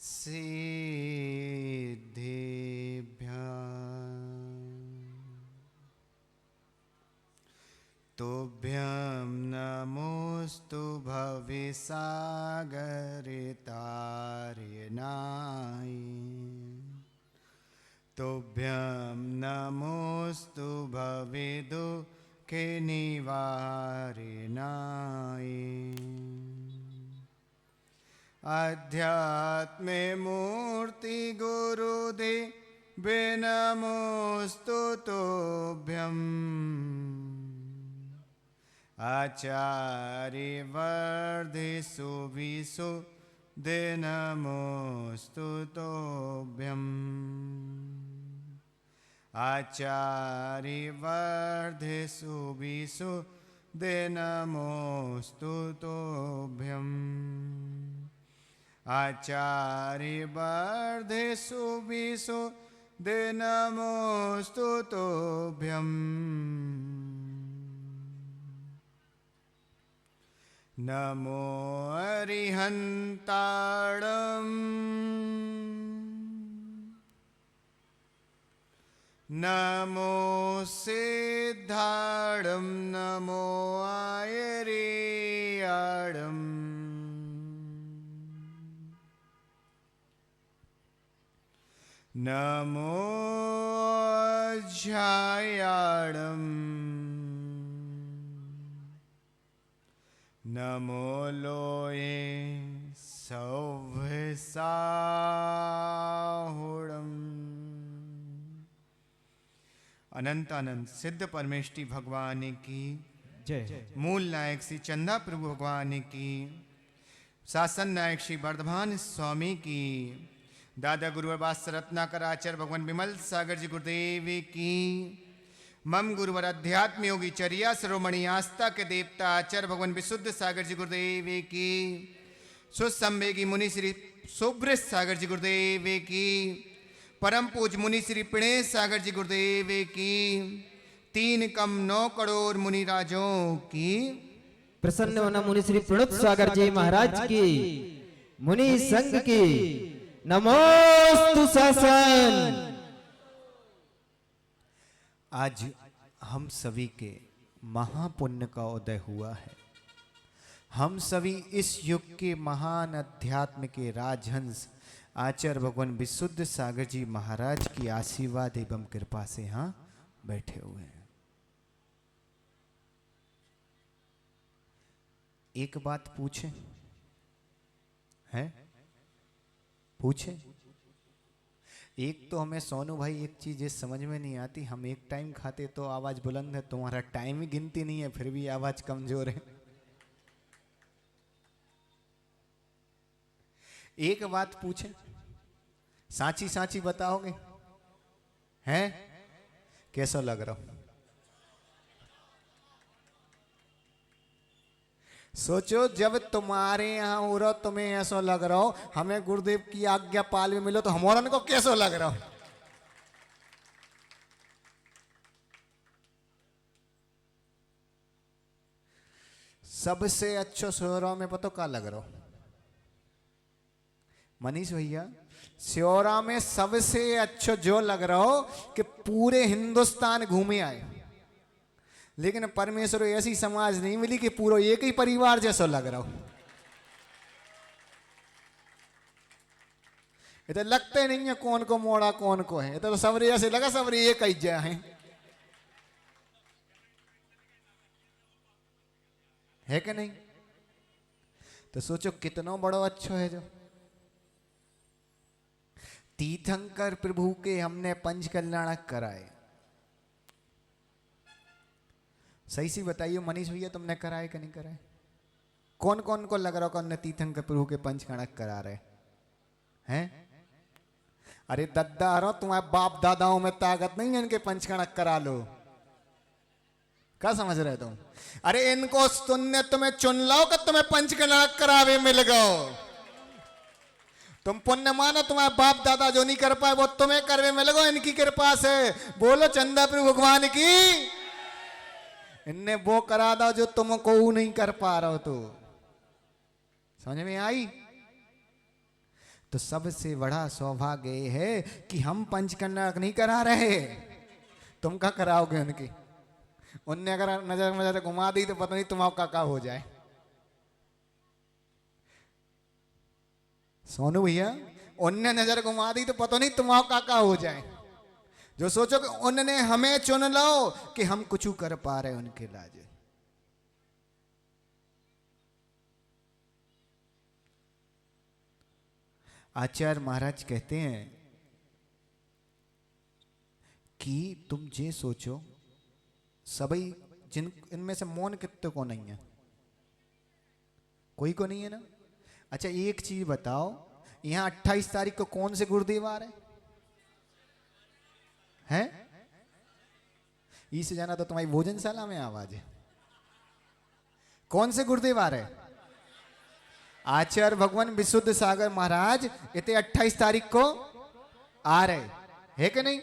सिद्धिभ्याम् तुभ्यं नमोस्तु भवसागरितारिणाय तुभ्यं नमोस्तु भविदुःखनिवारिणाय अध्यात्मे मूर्ति गुरुदेवे नमोस्तु तुभ्यम् आचार्य वर्धिषु विशुद्धे नमोस्तु तुभ्यम् आचार्य वर्धिषु विशुद्धे नमोस्तु तुभ्यम् आचार्य वर्धिषु विशुद्धे नमोस्तु तुभ्यम् नमो अरिहन्ताणम् नमो सिद्धाणम् नमो आयर्याणम् नमो अज्झायाणम् नमो लोये सौभसाहुणम्। अनंत अनंत सिद्ध परमेष्टि भगवान की जय। मूल नायक श्री चंदा प्रभु भगवान की, शासन नायक श्री वर्धमान स्वामी की, दादा गुरुवर वात्स रत्नाकर आचार्य भगवान विमल सागर जी गुरुदेव की, मम गुरुवर अध्यात्म योगी चर्या शिरोमणि आस्था के देवता आचार्य भगवान विशुद्ध सागर जी गुरुदेव की, सुसंवेगी मुनि श्री सुब्रत सागर जी गुरुदेव की, परम पूज मुनि श्री पिणेश सागर जी गुरुदेव की, 3 कम 9 करोड़ मुनि राजों की, प्रसन्न होना मुनि श्री प्रणुत सागर जी महाराज की, मुनि संघ की नमोस्तु शासन। आज हम सभी के महापुण्य का उदय हुआ है। हम सभी इस युग के महान अध्यात्म के राजहंस आचार्य भगवान विशुद्ध सागर जी महाराज की आशीर्वाद एवं कृपा से यहाँ बैठे हुए हैं। एक बात पूछें, हैं? पूछें। एक तो हमें सोनू भाई एक चीज ये समझ में नहीं आती, हम एक टाइम खाते तो आवाज बुलंद है, तुम्हारा टाइम ही गिनती नहीं है फिर भी आवाज कमजोर है। एक बात पूछे, सांची सांची बताओगे? हैं? कैसा लग रहा हो? सोचो जब तुम्हारे यहाँ हो रहा तुम्हें ऐसा लग रहा हो, हमें गुरुदेव की आज्ञा पाल में मिलो तो हमारा को कैसा लग रहा हो? सबसे अच्छा स्योरा में पता क्या लग रहा हो? मनीष भैया, स्योरा में सबसे अच्छा जो लग रहा हो कि पूरे हिंदुस्तान घूमे आए, लेकिन परमेश्वर ऐसी समाज नहीं मिली कि पूरा एक ही परिवार जैसा लग रहा हो। ये तो लगते नहीं है कौन को मोड़ा कौन को है, ये तो सबरे ऐसे लगा सबरे एक ही जय है कि नहीं? तो सोचो कितना बड़ा अच्छा है जो तीर्थंकर प्रभु के हमने पंच कल्याणक कराए। सही सी बताइए मनीष भैया, तुमने कराए कि नहीं कराए? कौन कौन को लग रहा हो कि तीर्थंकर प्रभु के पंच कल्याणक करा रहे हैं? अरे दद्दा रो, तुम्हारे बाप दादाओं में ताकत नहीं है इनके पंच कल्याणक करा लो। क्या समझ रहे तुम? अरे इनको तुमने तुम्हें चुन लो कि तुम्हें पंच कल्याणक करावे मिल गो। तुम पुण्य मानो, तुम्हारे बाप दादा जो नहीं कर पाए वो तुम्हें करवे मिल गो इनकी कृपा से। बोलो चंदा प्रभु भगवान की। इनने वो करा दो जो तुमको नहीं कर पा रहे हो। तो समझ में आई? तो सबसे बड़ा सौभाग्य ये है कि हम पंचकन्या नहीं करा रहे, तुम क्या कराओगे उनकी। उनने अगर नजर नजर घुमा दी तो पता नहीं तुम्हारा का हो जाए। सोनू भैया, उनने नजर घुमा दी तो पता नहीं तुम्हारा का हो जाए। जो सोचो कि उनने हमें चुन लो कि हम कुछ कर पा रहे उनके लाज। आचार्य महाराज कहते हैं कि तुम ये सोचो, सभी जिन इनमें से मौन कितने को नहीं है? कोई को नहीं है ना। अच्छा एक चीज बताओ, यहां 28 तारीख को कौन से गुरुदेव आ रहे हैं? इससे जाना तो तुम्हारी भोजनशाला में आवाज है। कौन से गुरुदेव आ रहे हैं? आचार्य भगवान विशुद्ध सागर महाराज इतने 28 तारीख को आ रहे है कि नहीं?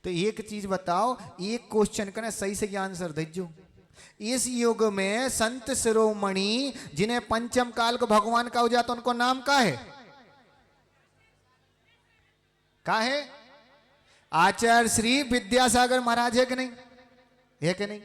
तो एक चीज बताओ, एक क्वेश्चन का ना सही सही आंसर दीजो। इस युग में संत शिरोमणि जिन्हें पंचम काल को भगवान का हो जाता उनको नाम का है? का है? आचार्य श्री विद्यासागर महाराज है कि नहीं? है कि नहीं?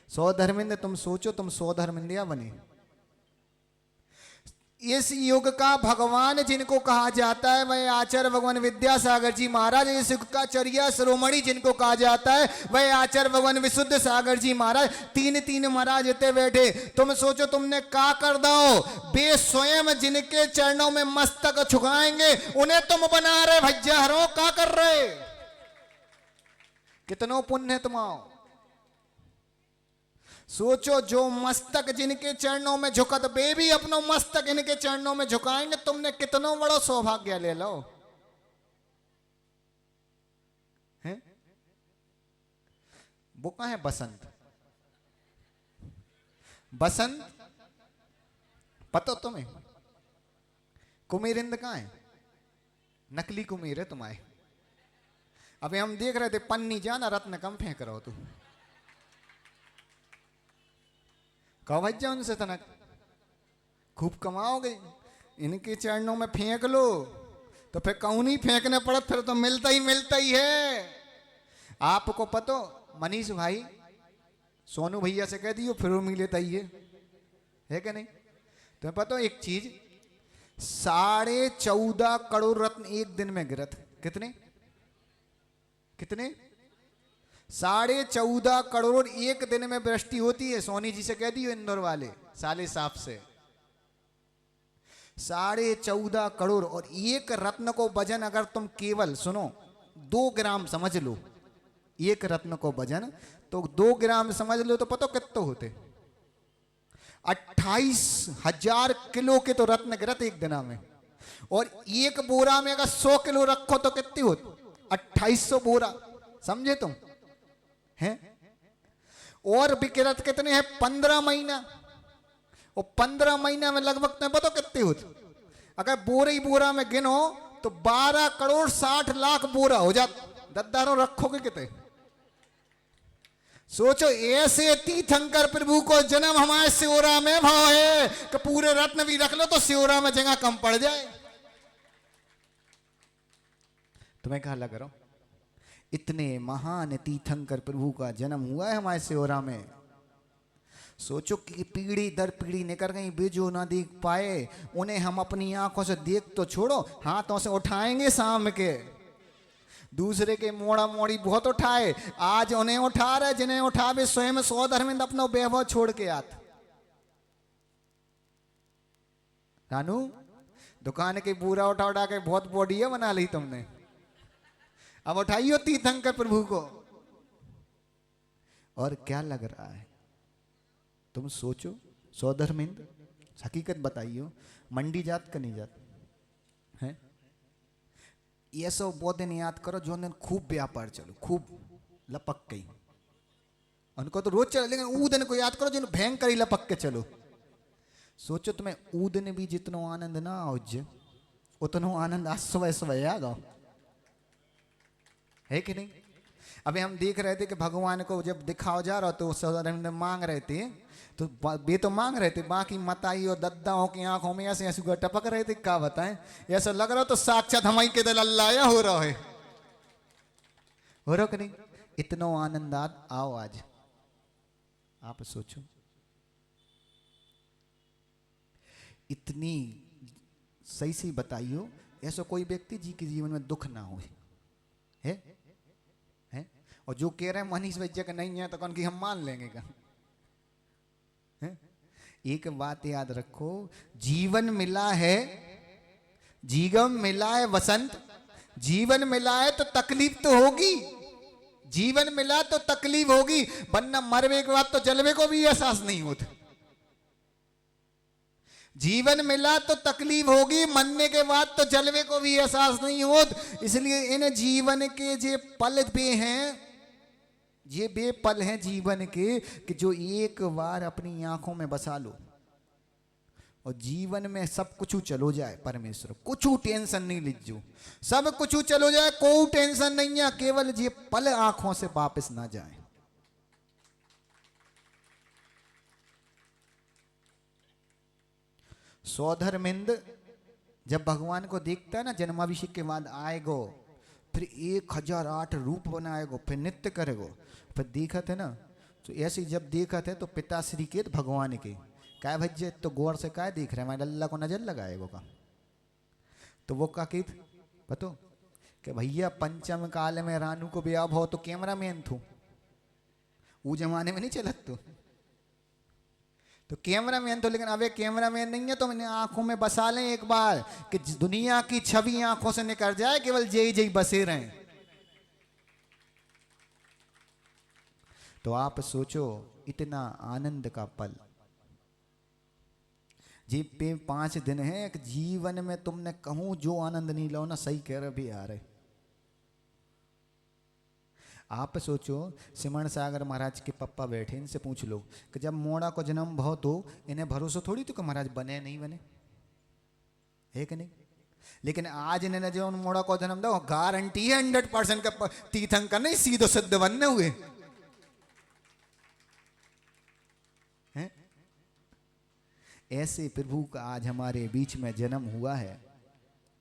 100 धर्मिंद तुम सोचो, तुम 100 धर्मिंदिया बने। इस युग का भगवान जिनको कहा जाता है वह आचार्य भगवान विद्यासागर जी महाराज। इस युग का चर्या शिरोमणि जिनको कहा जाता है वह आचार्य भगवान विशुद्ध सागर जी महाराज। तीन तीन महाराज इतने बैठे। तुम सोचो तुमने का कर दो, वे स्वयं जिनके चरणों में मस्तक झुकाएंगे उन्हें तुम बना रहे भैया हरो, का कर रहे? कितनो पुण्य है तुम्हारा। सोचो जो मस्तक जिनके चरणों में झुकत, वे भी अपनो मस्तक इनके चरणों में झुकाएंगे। तुमने कितनो बड़ो सौभाग्य ले लो है। वो कहां है? बसंत। बसंत पता तुम्हें? कुमेरिंद कहां है? नकली कुमेर है तुम्हारे। अभी हम देख रहे थे पन्नी जाना रत्न कम फेंक रहो तू। कहो भैया उनसे तनक खूब कमाओगे, इनके चरणों में फेंक लो तो फिर कहूं नहीं फेंकने पड़त, फिर तो मिलता ही है। आपको पतो मनीष भाई सोनू भैया से कह दियो फिर वो मिलेता ही है कि नहीं? तुम्हें पता एक चीज, 14.5 करोड़ रत्न एक दिन में गिरत। कितने? 14.5 करोड़ एक दिन में वृष्टि होती है। सोनी जी से कह दियो इंदौर वाले साले साफ से 14.5 करोड़। और एक रत्न को वजन अगर तुम केवल सुनो 2 ग्राम समझ लो, एक रत्न को वजन तो 2 ग्राम समझ लो तो पता कितने होते? 28,000 किलो के तो रत्न गिरत एक दिन में। और एक बोरा में अगर 100 किलो रखो तो कितनी होती? 2800 बोरा। समझे तुम हैं? और विकिरत कितने हैं? 15 महीना। और 15 महीना में लगभग तुम्हें पता कितने होते? अगर बोरे ही बोरा में गिनो तो 12 करोड़ 60 लाख बोरा हो जाता। दद्दारों रखोगे कितने? सोचो ऐसे तीर्थंकर प्रभु को जन्म हमारे सियोरा में भाव है कि पूरे रत्न भी रख लो तो सियोरा में जगह कम पड़ जाए। तुम्हें कहा लग रहा, इतने महान तीर्थंकर प्रभु का जन्म हुआ है हमारे सियोरा में। सोचो कि पीढ़ी दर पीढ़ी निकल गई, बेजो ना देख पाए उन्हें हम अपनी आंखों से देख तो छोड़ो, हाथों से उठाएंगे शाम के। दूसरे के मोड़ा मोड़ी बहुत उठाए, आज उन्हें उठा रहे जिन्हें उठावे स्वयं 100 धर्मेंद्र अपना वैभव छोड़ के आते। रानू दुकान के पूरा उठा उठा के बहुत बॉडी है बना ली तुमने, अब उठाइयो तीर्थंकर प्रभु को। और क्या लग रहा है तुम सोचो, 100 धर्मेंद्र हकीकत बताइयो, मंडी जात का नहीं जात है? ये सब वो दिन याद करो जो दिन खूब व्यापार चलो, खूब लपक गई, उनको तो रोज चलो, लेकिन ऊ दिन को याद करो जिन भयंकर ही लपक के चलो। सोचो तुम्हें ऊ दिन भी जितनो आनंद ना आज उतनो आनंद आज सुबह सुबह याद आओ, है कि नहीं? अभी हम देख रहे थे कि भगवान को जब दिखाओ जा रहा तो सौरभ मांग रहे थे, तो वे तो मांग रहे थे, बाकी मताई और दद्दाओं की आंखों में ऐसे ऐसे टपक रहे थे, क्या बताएं, ऐसा लग रहा तो साक्षात हमारी के दिल अल्लाह हो रहा है, हो रहा कि नहीं। इतना आनंद आओ आज आप सोचो, इतनी सही से बताइयो, ऐसा कोई व्यक्ति जी के जीवन में दुख ना हो है? और जो कह रहे हैं मनीष भैया का नहीं है तो कौन की हम मान लेंगे क्या? एक बात याद रखो, जीवन मिला है, जीवन मिला है वसंत, जीवन मिला है तो तकलीफ तो होगी, जीवन मिला तो तकलीफ होगी, वरना मरवे के बाद तो जलवे को भी एहसास नहीं होता। जीवन मिला तो तकलीफ होगी, मरने के बाद तो जलवे को भी एहसास नहीं होता। इसलिए इन जीवन के जे पल पे हैं, ये बेपल हैं जीवन के, कि जो एक बार अपनी आंखों में बसा लो और जीवन में सब कुछ चलो जाए, परमेश्वर कुछ टेंशन नहीं लीजो, सब कुछ चलो जाए, कोई टेंशन नहीं है, केवल ये पल आंखों से वापस ना जाए। सौधर्मिंद जब भगवान को देखता है ना, जन्माभिषेक के बाद आएगो, फिर 1008 रूप बनाएगो, फिर नृत्य करेगो, फिर देखा थे ना, तो ऐसे जब देखा थे तो पिताश्री के भगवान के क्या भज्जे तो गौर से क्या देख रहे हैं, मैं अल्लाह को नजर लगाएगो का, तो वो का की बतो कि भैया पंचम काल में रानू को ब्याह हो तो कैमरा मैन थू, वो जमाने में नहीं चलत तो कैमरा मैन तो, लेकिन अब कैमरा मैन नहीं है तो मैंने आंखों में बसा लें एक बार, कि दुनिया की छवि आंखों से निकल जाए, केवल जय जय बसे रहें। तो आप सोचो इतना आनंद का पल, जी पे 5 दिन है एक जीवन में, तुमने कहूं जो आनंद नहीं लो ना, सही कह रहे भी आ रहे। आप सोचो सिमरण सागर महाराज के पप्पा बैठे, इनसे पूछ लो कि जब मोड़ा को जन्म बहुत हो, इन्हें भरोसा थोड़ी तो कि महाराज बने नहीं बने, है कि नहीं। लेकिन आज इन्हें जो मोड़ा को जन्म दो, गारंटी है 100% का तीर्थंकर नहीं, सीधो सिद्ध बनने हुए हैं। ऐसे प्रभु का आज हमारे बीच में जन्म हुआ है,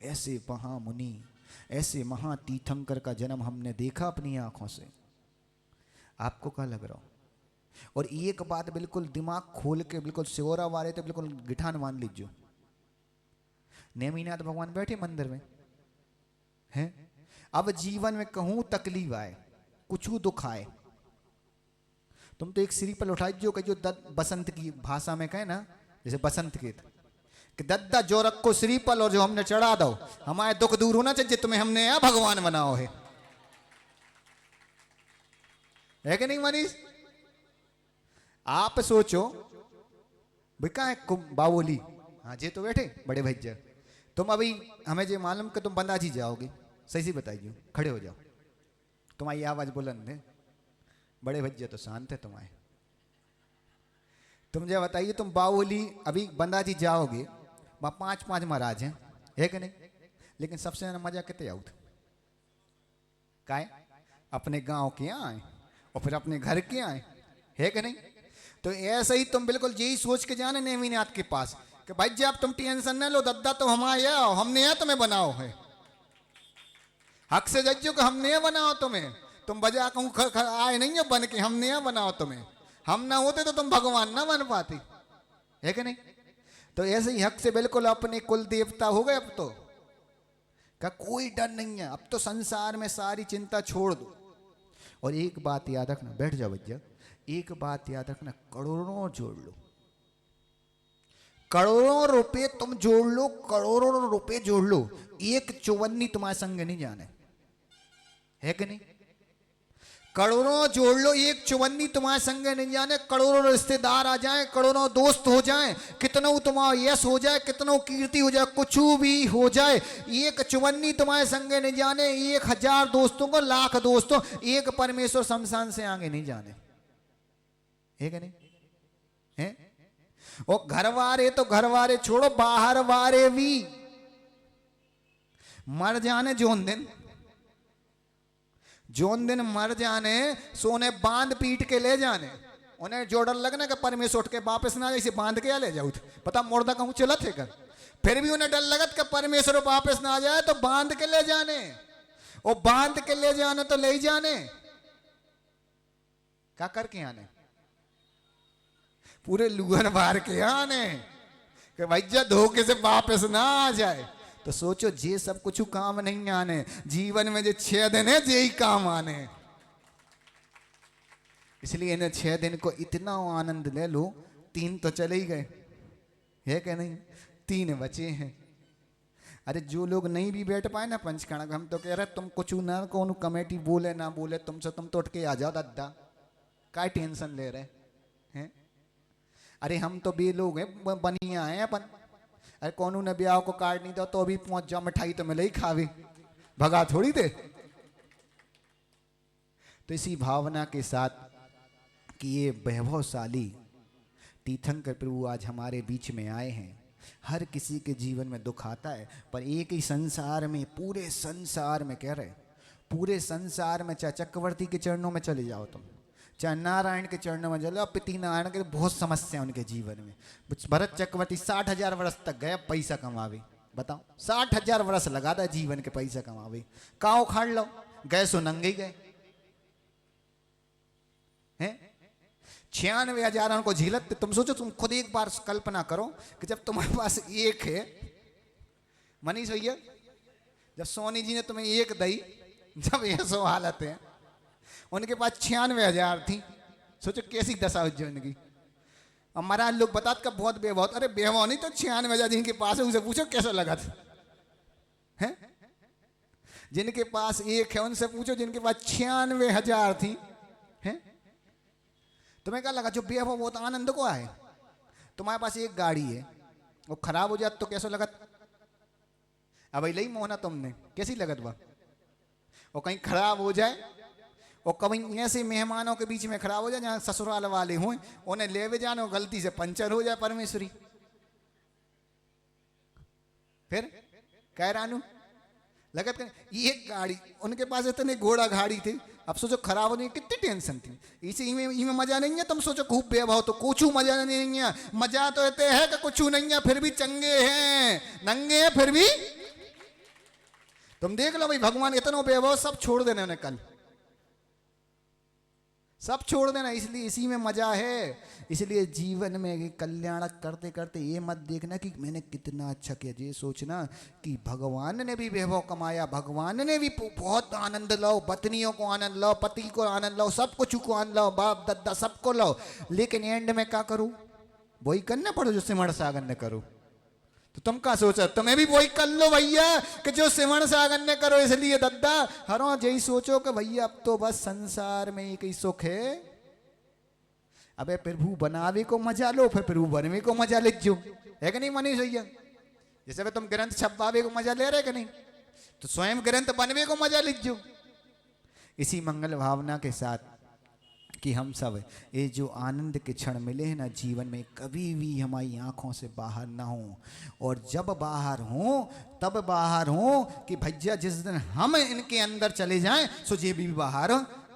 ऐसे महामुनि, ऐसे महातीर्थंकर का जन्म हमने देखा अपनी आंखों से। आपको क्या लग रहा हो? और एक बात बिल्कुल दिमाग खोल के बिल्कुल सिवरा वाले तो बिल्कुल गिठान मान लीजिए, नेमीनाथ भगवान बैठे मंदिर में हैं। अब जीवन में कहूं तकलीफ आए, कुछ दुख आए, तुम तो एक सिरी पर उठाई जो बसंत की भाषा में कहे ना, जैसे बसंत के कि दद्दा जो रखो श्रीपल और जो हमने चढ़ा दो, हमारे दुख दूर होना चाहिए, तुम्हें हमने यहाँ भगवान बनाओ है कि नहीं मनीष? आप सोचो भाई कहा है बावोली, हाँ जी तो बैठे बड़े भैया, तुम अभी हमें जो मालूम कि तुम बंदाजी जाओगे, सही से बताइए, खड़े हो जाओ, तुम्हारी आवाज बुलंद है, बड़े भैया तो शांत है तुम्हारे, तुम जो बताइए तुम बावोली अभी बंदाजी जाओगे, वहाँ 5 महाराज हैं, है कि नहीं? लेकिन सबसे ज्यादा मजा कितने आउट काय अपने गांव के आए और फिर अपने घर के आए, है कि नहीं? तो ऐसे ही तुम बिल्कुल यही सोच के जाने नेमीनाथ के पास कि भाई जी आप तुम टेंशन न लो, दद्दा तो हमारे आओ, हमने यहाँ तुम्हें बनाओ है, हक से जज्जो कि हमने यहाँ बनाओ तुम्हें, तुम बजा कहूँ आए नहीं हो बन के, हमने यहाँ बनाओ तुम्हें, हम ना होते तो तुम भगवान ना बन पाते, है कि नहीं? तो ऐसे ही हक से बिल्कुल अपने कुल देवता हो गए। अब तो का कोई डर नहीं है, अब तो संसार में सारी चिंता छोड़ दो। और एक बात याद रखना, बैठ जाओ भैया, एक बात याद रखना, करोड़ों जोड़ लो, करोड़ों रुपए तुम जोड़ लो, करोड़ों रुपए जोड़ लो, एक चौवन्नी तुम्हारे संग नहीं जाने, है कि नहीं? करोड़ों जोड़ लो, एक चौवन्नी तुम्हारे संग नहीं जाने, करोड़ों रिश्तेदार आ जाएं, करोड़ों दोस्त हो जाएं, कितनों तुम्हारा यश हो जाए, कितनों कीर्ति हो जाए, कुछ भी हो जाए, एक चौवन्नी तुम्हारे संग नहीं जाने, 1000 दोस्तों को, लाख दोस्तों, एक परमेश्वर शमशान से आगे नहीं जाने, है कि नहीं? है? और घरवारे तो घरवारे छोड़ो, बाहर वारे भी मर जाने जोन दिन, जोन दिन मर जाने सोने बांध पीट के ले जाने, उन्हें जो डर लगना कि परमेश्वर उठ के वापस ना जैसे बांध के ले जाऊ, पता मुर्दा कहूँ चलत है कर, फिर भी उन्हें डर लगत कि परमेश्वर वापस ना आ जाए तो बांध के ले जाने, और बांध के ले जाने तो ले जाने क्या करके आने, पूरे लुहन बार के आने कि भैया धोखे से वापस ना आ जाए। तो सोचो जे सब कुछ काम नहीं आने, जीवन में जे 6 दिन है जे ही काम आने। इसलिए इन्हें 6 दिन को इतना आनंद ले लो, 3 तो चले ही गए है कि नहीं, 3 बचे हैं। अरे जो लोग नहीं भी बैठ पाए ना पंचकर्णक, हम तो कह रहे तुम कुछ ना कौन कमेटी बोले ना बोले तुमसे, तुम तो उठ के आ जाओ दादा, क्या टेंशन ले रहे हैं। अरे हम तो बे लोग हैं, बनिया हैं अपन। अरे कौन ने ब्याह को कार्ड नहीं दो तो अभी पहुंच जाओ, मिठाई तो मिले ही खावे, भगा थोड़ी दे। तो इसी भावना के साथ कि ये वैभवशाली तीर्थंकर प्रभु आज हमारे बीच में आए हैं। हर किसी के जीवन में दुख आता है, पर एक ही संसार में, पूरे संसार में कह रहे, पूरे संसार में, चाहे चक्रवर्ती के चरणों में चले जाओ तुम, चाहे नारायण के चरणों में चले जाओ, पिति नारायण के बहुत समस्या उनके जीवन में। भरत चक्रवर्ती 60,000 वर्ष तक गए पैसा कमावे, बताओ 60,000 वर्ष लगा था जीवन के पैसा कमावे, का उखाड़ लो, गए सो नंगे गए हैं। 96,000 उनको झीलत। तुम सोचो, तुम खुद एक बार कल्पना करो कि जब तुम्हारे पास एक है, मनीष भैया, जब सोनी जी ने तुम्हें एक दई, जब ये सो हालत है, उनके पास 96,000 थी, सोचो कैसी दशा हो उनकी। अब महाराज लोग बतात का बहुत बेवहाव, अरे बेवहाव नहीं तो 96,000 जिनके पास है उनसे पूछो कैसा लगा था है? जिनके पास एक है उनसे पूछो, जिनके पास 96,000 थी है, तुम्हें क्या लगा? जो बेवहाव वो तो आनंद को आए। तुम्हारे पास एक गाड़ी है, वो खराब हो जाए तो कैसा लगत? अब लई मोहना तुमने कैसी लगत बा? वो कहीं खराब हो जाए, और कभी ऐसे मेहमानों के बीच में खराब हो जाए जहाँ ससुराल वाले हों, उन्हें ले जाने और गलती से पंचर हो जाए परमेश्वरी, फिर कह रानू लगत कर। एक गाड़ी उनके पास इतने घोड़ा गाड़ी थे, अब सोचो खराब होने की कितनी टेंशन थी। इसी में मजा नहीं है। तुम सोचो खूब बेभाव तो कुछ मजा नहीं है। मजा तो इतने है कि कुछ नहीं है, फिर भी चंगे हैं, नंगे हैं फिर भी। तुम देख लो भाई, भगवान इतना बेभाव, सब छोड़ देने उन्हें, कल सब छोड़ देना, इसलिए इसी में मजा है। इसलिए जीवन में कल्याण करते करते ये मत देखना कि मैंने कितना अच्छा किया, ये सोचना कि भगवान ने भी वैभव कमाया, भगवान ने भी बहुत आनंद लो, पत्नियों को आनंद लो, पति को आनंद लो, सब कुछ को आनंद लो, बाप दादा सबको लो, लेकिन एंड में क्या करूं? वही करना पड़ो जो सिमरण सागर ने करो। तो तुम क्या सोचा? तुम्हें भी वही कर लो भैया कि जो सिमरण सागर ने करो। इसलिए दद्दा हरो यही सोचो कि भैया अब तो बस संसार में एक ही सुख है। अबे प्रभु बनावे को मजा लो, फिर प्रभु बनवे को मजा ले जो, है कि नहीं मनीष भैया? जैसे तुम ग्रंथ छपवावे को मजा ले रहे कि नहीं, तो स्वयं ग्रंथ बनवे को मजा लीजो। इसी मंगल भावना के साथ कि हम सब ये जो आनंद के क्षण मिले हैं ना जीवन में, कभी भी हमारी आंखों से बाहर ना हो, और जब बाहर हो तब बाहर हो कि भैया जिस दिन हम इनके अंदर चले जाएं सो ये भी बाहर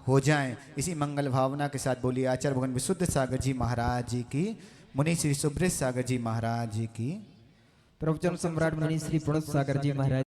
हो जाएं। इसी मंगल भावना के साथ बोलिए आचार्य भगवान विशुद्ध सागर जी महाराज जी की, मुनि श्री सुब्रत सागर जी महाराज जी की, प्रवचन सम्राट मुनि श्री प्रणत सागर जी महाराज